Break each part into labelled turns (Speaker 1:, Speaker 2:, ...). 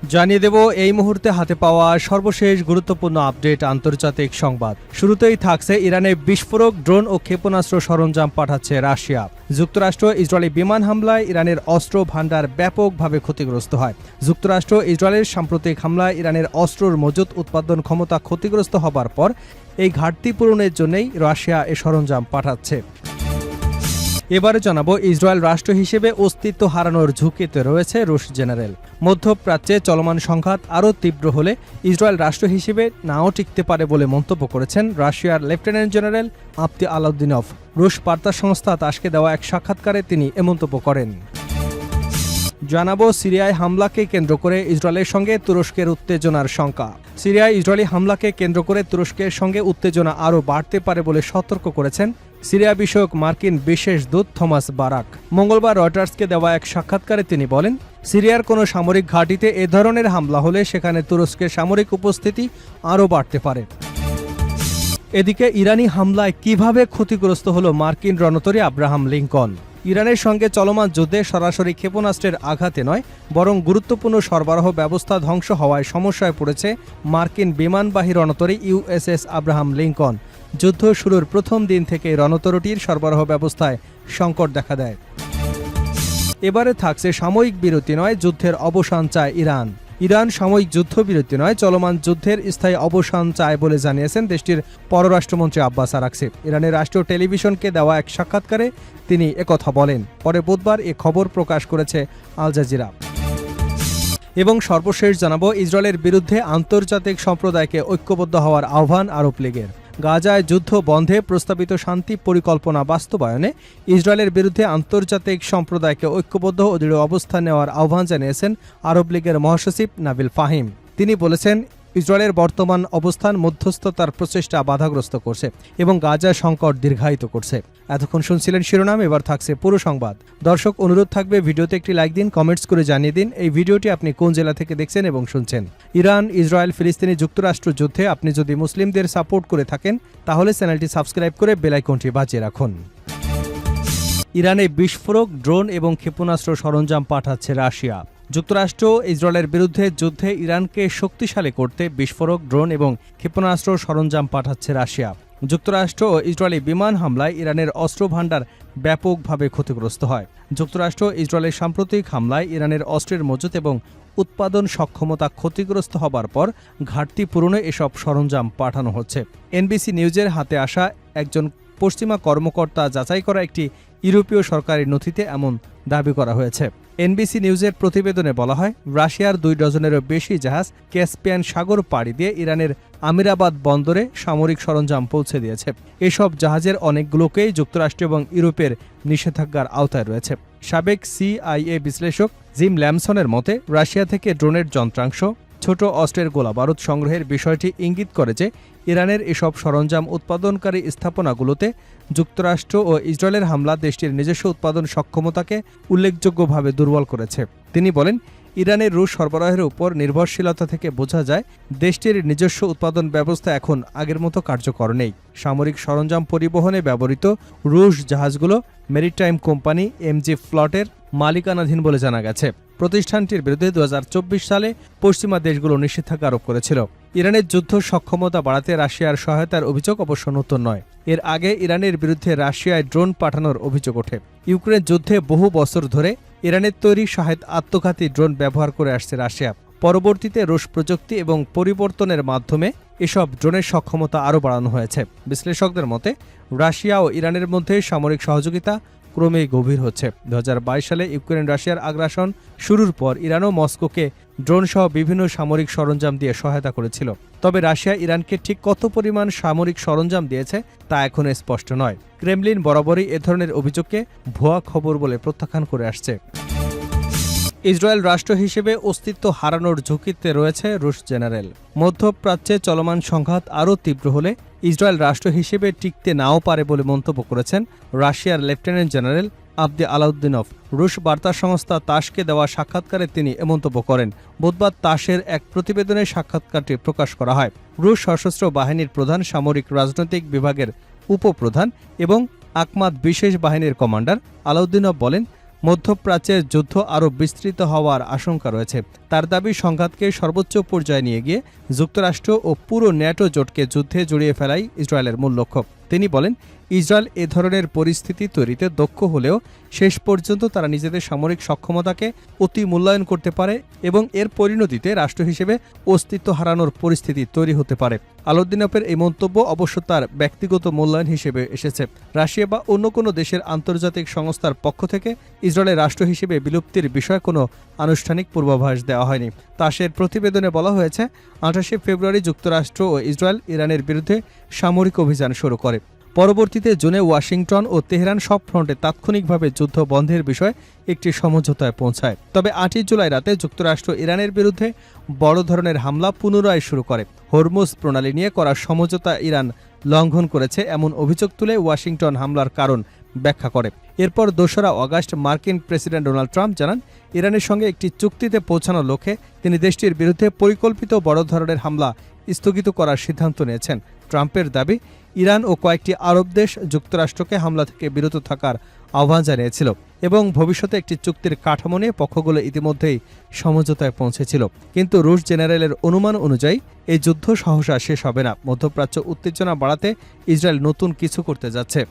Speaker 1: জানিয়ে দেব এই মুহূর্তে হাতে পাওয়া সর্বশেষ গুরুত্বপূর্ণ আপডেট আন্তর্জাতিক সংবাদ। শুরুতেই থাকছে ইরানে বিস্ফোরক ড্রোন ও ক্ষেপণাস্ত্র সরঞ্জাম পাঠাচ্ছে রাশিয়া। যুক্তরাষ্ট্র ইসরায়েলি বিমান হামলায় ইরানের অস্ত্র ভান্ডার ব্যাপকভাবে ক্ষতিগ্রস্ত হয়। যুক্তরাষ্ট্র ইসরায়েলের সাম্প্রতিক হামলায় ইরানের অস্ত্রর মজুত উৎপাদন ক্ষমতা ক্ষতিগ্রস্ত হবার পর এই ঘাটতি পূরণের জন্যই রাশিয়া এ সরঞ্জাম পাঠাচ্ছে। এবারে জানাবো ইসরায়েল রাষ্ট্র হিসেবে অস্তিত্ব হারানোর ঝুঁকিতে রয়েছে রুশ জেনারেল। মধ্যপ্রাচ্যে চলমান সংঘাত আরও তীব্র হলে ইসরায়েল রাষ্ট্র হিসেবে নাও টিকতে পারে বলে মন্তব্য করেছেন রাশিয়ার লেফটেন্যান্ট জেনারেল আবদি আলাউদ্দিনভ। রুশ বার্তা সংস্থা তাসকে দেওয়া এক সাক্ষাৎকারে তিনি এ মন্তব্য করেন। জানাবো সিরিয়ায় হামলাকে কেন্দ্র করে ইসরায়েলের সঙ্গে তুরস্কের উত্তেজনার শঙ্কা। সিরিয়ায় ইসরায়েলি হামলাকে কেন্দ্র করে তুরস্কের সঙ্গে উত্তেজনা আরও বাড়তে পারে বলে সতর্ক করেছেন সিরিয়া বিষয়ক মার্কিন বিশেষ দূত থমাস বারাক। মঙ্গলবার রয়টার্সকে দেওয়া এক সাক্ষাৎকারে তিনি বলেন, সিরিয়ার কোনো সামরিক ঘাঁটিতে এ ধরনের হামলা হলে সেখানে তুরস্কের সামরিক উপস্থিতি আরও বাড়তে পারে। এদিকে ইরানি হামলায় কিভাবে ক্ষতিগ্রস্ত হল মার্কিন রণতরী আব্রাহাম লিঙ্কন। ইরানের সঙ্গে চলমান যুদ্ধে সরাসরি ক্ষেপণাস্ত্রের আঘাতে নয়, বরং গুরুত্বপূর্ণ সরবরাহ ব্যবস্থা ধ্বংস হওয়ায় সমস্যায় পড়েছে মার্কিন বিমানবাহী রণতরী ইউএসএস আব্রাহাম লিঙ্কন। যুদ্ধ শুরুর প্রথম দিন থেকে রণতরীটির সরবরাহ ব্যবস্থায় সংকট দেখা দেয়। এবারে থাকছে সাময়িক বিরতি নয়, যুদ্ধের অবসান চায় ইরান। ইরান সাময়িক যুদ্ধবিরতি নয়, চলমান যুদ্ধের স্থায়ী অবসান চায় বলে জানিয়েছেন দেশটির পররাষ্ট্রমন্ত্রী আব্বাস আরাকচি। ইরানের রাষ্ট্রীয় টেলিভিশনকে দেওয়া এক সাক্ষাৎকারে তিনি একথা বলেন। পরে বুধবার এ খবর প্রকাশ করেছে আল জাজিরা। এবং সর্বশেষ জানাবো ইসরায়েলের বিরুদ্ধে আন্তর্জাতিক সম্প্রদায়কে ঐক্যবদ্ধ হওয়ার আহ্বান আরব লীগের। গাজায় যুদ্ধ বন্ধে প্রস্তাবিত শান্তি পরিকল্পনা বাস্তবায়নে ইসরায়েলের বিরুদ্ধে আন্তর্জাতিক সম্প্রদায়কে ঐক্যবদ্ধ ও দৃঢ় অবস্থান নেওয়ার আহ্বান জানিয়েছেন আরব লীগের মহাসচিব নাবিল ফাহিম। তিনি বলেছেন, ইসরায়েলের বর্তমান অবস্থান মধ্যস্থতার প্রচেষ্টা বাধাগ্রস্ত করছে এবং গাজার সংকট দীর্ঘায়িত করছে। এতক্ষণ শুনছিলেন শিরোনাম, এবার থাকছে পুরো সংবাদ। দর্শক, অনুরোধ থাকবে ভিডিওতে একটি লাইক দিন, কমেন্টস করে জানিয়ে দিন এই ভিডিওটি আপনি কোন জেলা থেকে দেখছেন এবং শুনছেন। ইরান, ইসরায়েল, ফিলিস্তিনি যুক্তরাষ্ট্র যুদ্ধে আপনি যদি মুসলিমদের সাপোর্ট করে থাকেন তাহলে চ্যানেলটি সাবস্ক্রাইব করে বেল আইকনটি বাজিয়ে রাখুন। ইরানে বিস্ফোরক ড্রোন এবং ক্ষেপণাস্ত্র সরঞ্জাম পাঠাচ্ছে রাশিয়া। যুক্তরাষ্ট্র ইসরায়েলের বিরুদ্ধে যুদ্ধে ইরানকে শক্তিশালী করতে বিস্ফোরক ড্রোন এবং ক্ষেপণাস্ত্র সরঞ্জাম পাঠাচ্ছে রাশিয়া। যুক্তরাষ্ট্র ও ইসরায়েলি বিমান হামলায় ইরানের অস্ত্র ভান্ডার ব্যাপকভাবে ক্ষতিগ্রস্ত হয়। যুক্তরাষ্ট্র ইসরায়েলের সাম্প্রতিক হামলায় ইরানের অস্ত্রের মজুত এবং উৎপাদন সক্ষমতা ক্ষতিগ্রস্ত হবার পর ঘাটতি পূরণে এসব সরঞ্জাম পাঠানো হচ্ছে। এনবিসি নিউজের হাতে আসা একজন পশ্চিমা কর্মকর্তা যাচাই করা একটি ইউরোপীয় সরকারি নথিতে এমন দাবি করা হয়েছে। এনবিসি নিউজের প্রতিবেদনে বলা হয়, রাশিয়ার 2 ডজনেরও বেশি জাহাজ ক্যাসপিয়ান সাগর পাড়ি দিয়ে ইরানের আমিরাবাদ বন্দরে সামরিক সরঞ্জাম পৌঁছে দিয়েছে। এসব জাহাজের অনেকগুলোকেই যুক্তরাষ্ট্র এবং ইউরোপের নিষেধাজ্ঞার আওতায় রয়েছে। সাবেক সিআইএ বিশ্লেষক জিম ল্যামসনের মতে, রাশিয়া থেকে ড্রোনের যন্ত্রাংশ, ছোট অস্ত্রের গোলাবারুদ সংগ্রহের বিষয়টি ইঙ্গিত করে যে ইরানের এসব সরঞ্জাম উৎপাদনকারী স্থাপনাগুলোতে যুক্তরাষ্ট্র ও ইসরায়েলের হামলা দেশটির নিজস্ব উৎপাদন সক্ষমতাকে উল্লেখযোগ্যভাবে দুর্বল করেছে। তিনি বলেন, ইরানের রুশ সরবরাহের উপর নির্ভরশীলতা থেকে বোঝা যায় দেশটির নিজস্ব উৎপাদন ব্যবস্থা এখন আগের মতো কার্যকর নেই। সামরিক সরঞ্জাম পরিবহনে ব্যবহৃত রুশ জাহাজগুলো মেরিটাইম কোম্পানি এমজি ফ্লটের মালিকানাধীন বলে জানা গেছে। প্রতিষ্ঠানটির বিরুদ্ধে 2024 সালে পশ্চিমা দেশগুলো নিষেধাজ্ঞা আরোপ করেছিল। ইরানের যুদ্ধ সক্ষমতা বাড়াতে রাশিয়ার সহায়তার অভিযোগ অবশ্য নতুন নয়। এর আগে ইরানের বিরুদ্ধে রাশিয়ায় ড্রোন পাঠানোর অভিযোগ ওঠে। ইউক্রেন যুদ্ধে বহু বছর ধরে ইরানের তৈরি শাহেদ আত্মঘাতী ড্রোন ব্যবহার করে আসছে রাশিয়া। পরবর্তীতে রুশ প্রযুক্তি এবং পরিবর্তনের মাধ্যমে এসব ড্রোনের সক্ষমতা আরও বাড়ানো হয়েছে। বিশ্লেষকদের মতে, রাশিয়া ও ইরানের মধ্যে সামরিক সহযোগিতা ক্রমেই গভীর হচ্ছে। 2022 সালে ইউক্রেন রাশিয়ার আগ্রাসন শুরুর পর ইরানও মস্কোকে ড্রোনসহ বিভিন্ন সামরিক সরঞ্জাম দিয়ে সহায়তা করেছিল। তবে রাশিয়া ইরানকে ঠিক কত পরিমাণ সামরিক সরঞ্জাম দিয়েছে তা এখনো স্পষ্ট নয়। ক্রেমলিন বরাবরই এ ধরনের অভিযোগকে ভুয়া খবর বলে প্রত্যাখ্যান করে আসছে। ইসরায়েল রাষ্ট্র হিসেবে অস্তিত্ব হারানোর ঝুঁকিতে রয়েছে রুশ জেনারেল। মধ্যপ্রাচ্যে চলমান সংঘাত আরও তীব্র হলে ইসরায়েল রাষ্ট্র হিসেবে টিকতে নাও পারে বলে মন্তব্য করেছেন রাশিয়ার লেফটেন্যান্ট জেনারেল আবদি আলাউদ্দিনভ। রুশ বার্তা সংস্থা তাসকে দেওয়া সাক্ষাৎকারে তিনি এ মন্তব্য করেন। বুধবার তাসের এক প্রতিবেদনে সাক্ষাৎকারটি প্রকাশ করা হয়। রুশ সশস্ত্র বাহিনীর প্রধান, সামরিক রাজনৈতিক বিভাগের উপপ্রধান এবং আকমাদ বিশেষ বাহিনীর কমান্ডার আলাউদ্দিনভ বলেন, মধ্যপ্রাচ্যের যুদ্ধ আরও বিস্তৃত হওয়ার আশঙ্কা রয়েছে। তার দাবি, সংঘাতকে সর্বোচ্চ পর্যায়ে নিয়ে গিয়ে যুক্তরাষ্ট্র ও পুরো ন্যাটো জোটকে যুদ্ধে জড়িয়ে ফেলাই ইসরায়েলের মূল লক্ষ্য। তিনি বলেন, ইসরায়েল এ ধরনের পরিস্থিতি তৈরিতে দক্ষ হলেও শেষ পর্যন্ত তারা নিজেদের সামরিক সক্ষমতাকে অতি মূল্যায়ন করতে পারে এবং এর পরিণতিতে রাষ্ট্র হিসেবে অস্তিত্ব হারানোর পরিস্থিতি তৈরি হতে পারে। আলাউদ্দিনের এই মন্তব্য অবশ্য তার ব্যক্তিগত মূল্যায়ন হিসেবে এসেছে। রাশিয়া বা অন্য কোনো দেশের আন্তর্জাতিক সংস্থার পক্ষ থেকে ইসরায়েলের রাষ্ট্র হিসেবে বিলুপ্তির বিষয়ে কোনো আনুষ্ঠানিক পূর্বাভাস দেওয়া হয়নি। তাসের প্রতিবেদনে বলা হয়েছে, 28 ফেব্রুয়ারি যুক্তরাষ্ট্র ও ইসরায়েল ইরানের বিরুদ্ধে সামরিক অভিযান শুরু করে। পরবর্তীতে জুনে ওয়াশিংটন ও তেহরান সব ফ্রন্টে তাৎক্ষণিকভাবে যুদ্ধ বন্ধের বিষয়ে একটি সমঝোতায় পৌঁছায়। তবে 8 জুলাই রাতে যুক্তরাষ্ট্র ইরানের বিরুদ্ধে বড় ধরনের হামলা পুনরায় শুরু করে। হরমুজ প্রণালী নিয়ে করা সমঝোতা ইরান লঙ্ঘন করেছে এমন অভিযোগ তুলে ওয়াশিংটন হামলার কারণ ব্যাখ্যা করে। এরপর 2 আগস্ট মার্কিন প্রেসিডেন্ট ডোনাল্ড ট্রাম্প জানান, ইরানের সঙ্গে একটি চুক্তিতে পৌঁছানোর লক্ষ্যে তিনি দেশটির বিরুদ্ধে পরিকল্পিত বড় ধরনের হামলা স্থগিত করার সিদ্ধান্ত নিয়েছেন। ট্রাম্পের দাবি, ইরান ও কয়েকটি আরব দেশ যুক্তরাষ্ট্রকে হামলা থেকে বিরত থাকার আহ্বান জানিয়েছিল এবং ভবিষ্যতে একটি চুক্তির কাঠামো নিয়ে পক্ষগুলো ইতিমধ্যেই সমঝোতায় পৌঁছেছিল। কিন্তু রুশ জেনারেলের অনুমান অনুযায়ী এই যুদ্ধ সহসা শেষ হবে না। মধ্যপ্রাচ্য উত্তেজনা বাড়াতে ইসরায়েল নতুন কিছু করতে যাচ্ছে।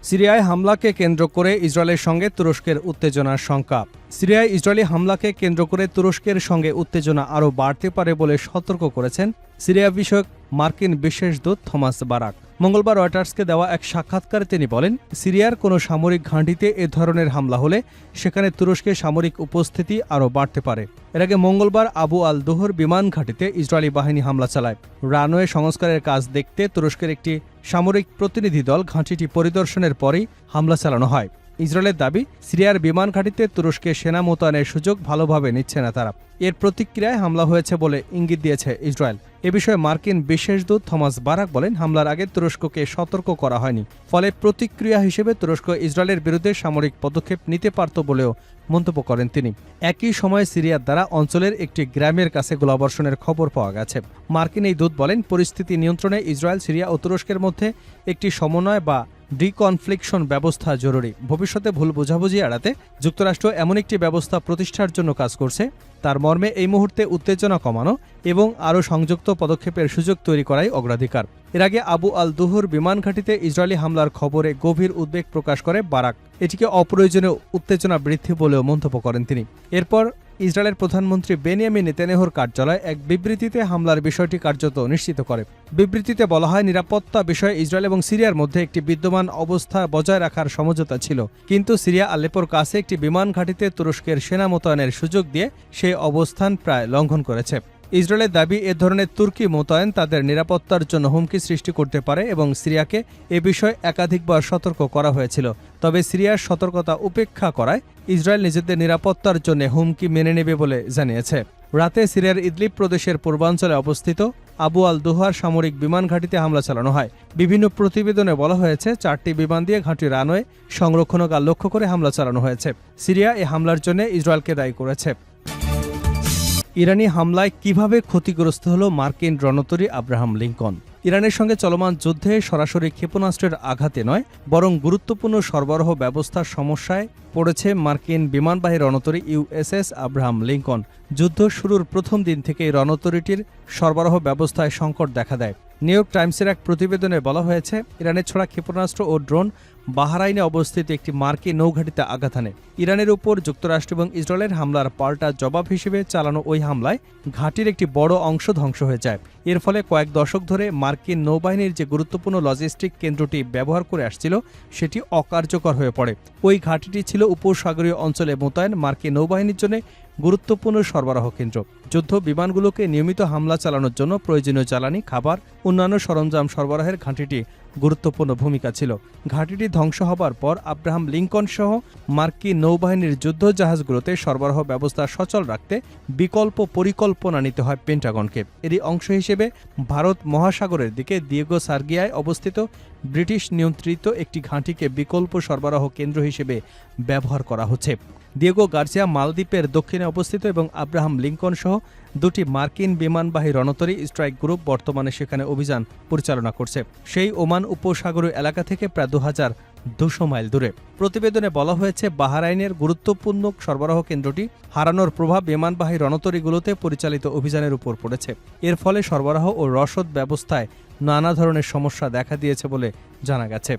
Speaker 1: সিরিয়ায় হামলাকে কেন্দ্র করে ইসরায়েলের সঙ্গে তুরস্কের উত্তেজনার শঙ্কা। সিরিয়ায় ইসরায়েলি হামলাকে কেন্দ্র করে তুরস্কের সঙ্গে উত্তেজনা আরও বাড়তে পারে বলে সতর্ক করেছেন সিরিয়া বিষয়ক মার্কিন বিশেষ দূত থমাস বারাক। মঙ্গলবার রয়টার্সকে দেওয়া এক সাক্ষাৎকারে তিনি বলেন, সিরিয়ার কোনো সামরিক ঘাঁটিতে এ ধরনের হামলা হলে সেখানে তুরস্কের সামরিক উপস্থিতি আরও বাড়তে পারে। এর আগে মঙ্গলবার আবু আল দুহর বিমান ঘাঁটিতে ইসরায়েলি বাহিনী হামলা চালায়। রানওয়ে সংস্কারের কাজ দেখতে তুরস্কের একটি সামরিক প্রতিনিধি দল ঘাঁটিটি পরিদর্শনের পরেই হামলা চালানো হয়। ইসরায়েলের দাবি, সিরিয়ার বিমান ঘাঁটিতে তুরস্কের সেনা মোতায়েনের সুযোগ ভালোভাবে নিচ্ছে না তারা। এর প্রতিক্রিয়ায় হামলা হয়েছে বলে ইঙ্গিত দিয়েছে ইসরায়েল। এ বিষয়ে মার্কিন বিশেষ দূত থমাস বারাক বলেন, হামলার আগে তুরস্ককে সতর্ক করা হয়নি, ফলে প্রতিক্রিয়া হিসেবে তুরস্ক ইসরায়েলের বিরুদ্ধে সামরিক পদক্ষেপ নিতে পারত বলেও মন্তব্য করেন তিনি। একই সময়ে সিরিয়ার দ্বারা অঞ্চলের একটি গ্রামের কাছে গোলাবর্ষণের খবর পাওয়া গেছে। মার্কিন এই দূত বলেন, পরিস্থিতি নিয়ন্ত্রণে ইসরায়েল, সিরিয়া ও তুরস্কের মধ্যে একটি সমন্বয় বা ডিকনফ্লিকশন ব্যবস্থা জরুরি। ভবিষ্যতে ভুল বোঝাবুঝি এড়াতে যুক্তরাষ্ট্র এমন একটি ব্যবস্থা প্রতিষ্ঠার জন্য কাজ করছে। তার মর্মে এই মুহূর্তে উত্তেজনা কমানো এবং আরও সংযুক্ত পদক্ষেপের সুযোগ তৈরি করাই অগ্রাধিকার। এর আগে আবু আল দুহুর বিমান ঘাঁটিতে ইসরায়েলি হামলার খবরে গভীর উদ্বেগ প্রকাশ করে বারাক। এটিকে অপ্রয়োজনীয় উত্তেজনা বৃদ্ধি বলেও মন্তব্য করেন তিনি। এরপর ইসরায়েলের প্রধানমন্ত্রী বেনিয়ামিন নেতানিয়াহুর কার্যালয় এক বিবৃতিতে হামলার বিষয়টি কার্যত নিশ্চিত করে। বিবৃতিতে বলা হয়, নিরাপত্তা বিষয়ে ইসরায়েল এবং সিরিয়ার মধ্যে একটি বিদ্যমান অবস্থা বজায় রাখার সমঝোতা ছিল, কিন্তু সিরিয়া আলেপোর কাছে একটি বিমান ঘাঁটিতে তুরস্কের সেনা মোতায়েনের সুযোগ দিয়ে সেই অবস্থান প্রায় লঙ্ঘন করেছে। ইসরায়েলের দাবি, এ ধরনের তুর্কি মোতায়েন তাদের নিরাপত্তার জন্য হুমকি সৃষ্টি করতে পারে এবং সিরিয়াকে এ বিষয়ে একাধিকবার সতর্ক করা হয়েছিল। তবে সিরিয়ার সতর্কতা উপেক্ষা করায় ইসরায়েল নিজেদের নিরাপত্তার জন্য হুমকি মেনে নেবে বলে জানিয়েছে। রাতে সিরিয়ার ইদলিব প্রদেশের পূর্বাঞ্চলে অবস্থিত আবু আল দুহার সামরিক বিমান ঘাঁটিতে হামলা চালানো হয়। বিভিন্ন প্রতিবেদনে বলা হয়েছে, 4টি বিমান দিয়ে ঘাঁটির রানওয়ে সংরক্ষণকাল লক্ষ্য করে হামলা চালানো হয়েছে। সিরিয়া এ হামলার জন্য ইসরায়েলকে দায়ী করেছে। ইরানি হামলায় কিভাবে ক্ষতিগ্রস্ত হল মার্কিন রণতরী আব্রাহাম লিঙ্কন। ইরানের সঙ্গে চলমান যুদ্ধে সরাসরি ক্ষেপণাস্ত্রের আঘাতে নয়, বরং গুরুত্বপূর্ণ সরবরাহ ব্যবস্থার সমস্যায় পড়েছে মার্কিন বিমানবাহী রণতরী ইউএসএস আব্রাহাম লিঙ্কন। যুদ্ধ শুরুর প্রথম দিন থেকেই রণতরীটির সরবরাহ ব্যবস্থায় সংকট দেখা দেয়। নিউ ইয়র্ক টাইমসের এক প্রতিবেদনে বলা হয়েছে, ইরানের ছোড়া ক্ষেপণাস্ত্র ও ড্রোন বাহরাইনে অবস্থিত একটি মার্কিন নৌঘাঁটিতে আঘাত হানে। ইরানের উপর যুক্তরাষ্ট্র এবং ইসরায়েলের হামলার পাল্টা জবাব হিসেবে চালানো ওই হামলায় ঘাঁটির একটি বড় অংশ ধ্বংস হয়ে যায়। এর ফলে কয়েক দশক ধরে মার্কিন নৌবাহিনীর যে গুরুত্বপূর্ণ লজিস্টিক কেন্দ্রটি ব্যবহার করে আসছিল সেটি অকার্যকর হয়ে পড়ে। ওই ঘাঁটিটি ছিল উপসাগরীয় অঞ্চলে মোতায়েন মার্কিন নৌবাহিনীর জন্য গুরুত্বপূর্ণ সরবরাহ কেন্দ্র। যুদ্ধ বিমানগুলোকে নিয়মিত হামলা চালানোর জন্য প্রয়োজনীয় জ্বালানি, খাবার, অন্যান্য সরঞ্জাম সরবরাহের ঘাঁটিটি গুরুত্বপূর্ণ ভূমিকা ছিল। ঘাঁটিটি ধ্বংস হবার পর আব্রাহাম লিঙ্কন সহ মার্কিন নৌবাহিনীর যুদ্ধ জাহাজগুলোতে সরবরাহ ব্যবস্থা সচল রাখতে বিকল্প পরিকল্পনা নিতে হয় পেন্টাগনকে। এরই অংশ হিসেবে ভারত মহাসাগরের দিকে দিয়েগো সার্গিয়ায় অবস্থিত ব্রিটিশ নিয়ন্ত্রিত একটি ঘাঁটিকে বিকল্প সরবরাহ কেন্দ্র হিসেবে ব্যবহার করা হচ্ছে। দিয়েগো গার্সিয়া মালদ্বীপের দক্ষিণে অবস্থিত এবং আব্রাহাম লিঙ্কন সহ 2টি মার্কিন বিমানবাহী রণতরী স্ট্রাইক গ্রুপ বর্তমানে সেখানে অভিযান পরিচালনা করছে। সেই ওমান উপসাগরীয় এলাকা থেকে প্রায় 2000 200 মাইল দূরে। প্রতিবেদনে বলা হয়েছে, বাহরাইনের গুরুত্বপূর্ণ সরবরাহ কেন্দ্রটি হারানোর প্রভাব বিমানবাহী রণতরীগুলোতে পরিচালিত অভিযানের উপর পড়েছে। এর ফলে সরবরাহ ও রসদ ব্যবস্থায় নানা ধরনের সমস্যা দেখা দিয়েছে বলে জানা গেছে।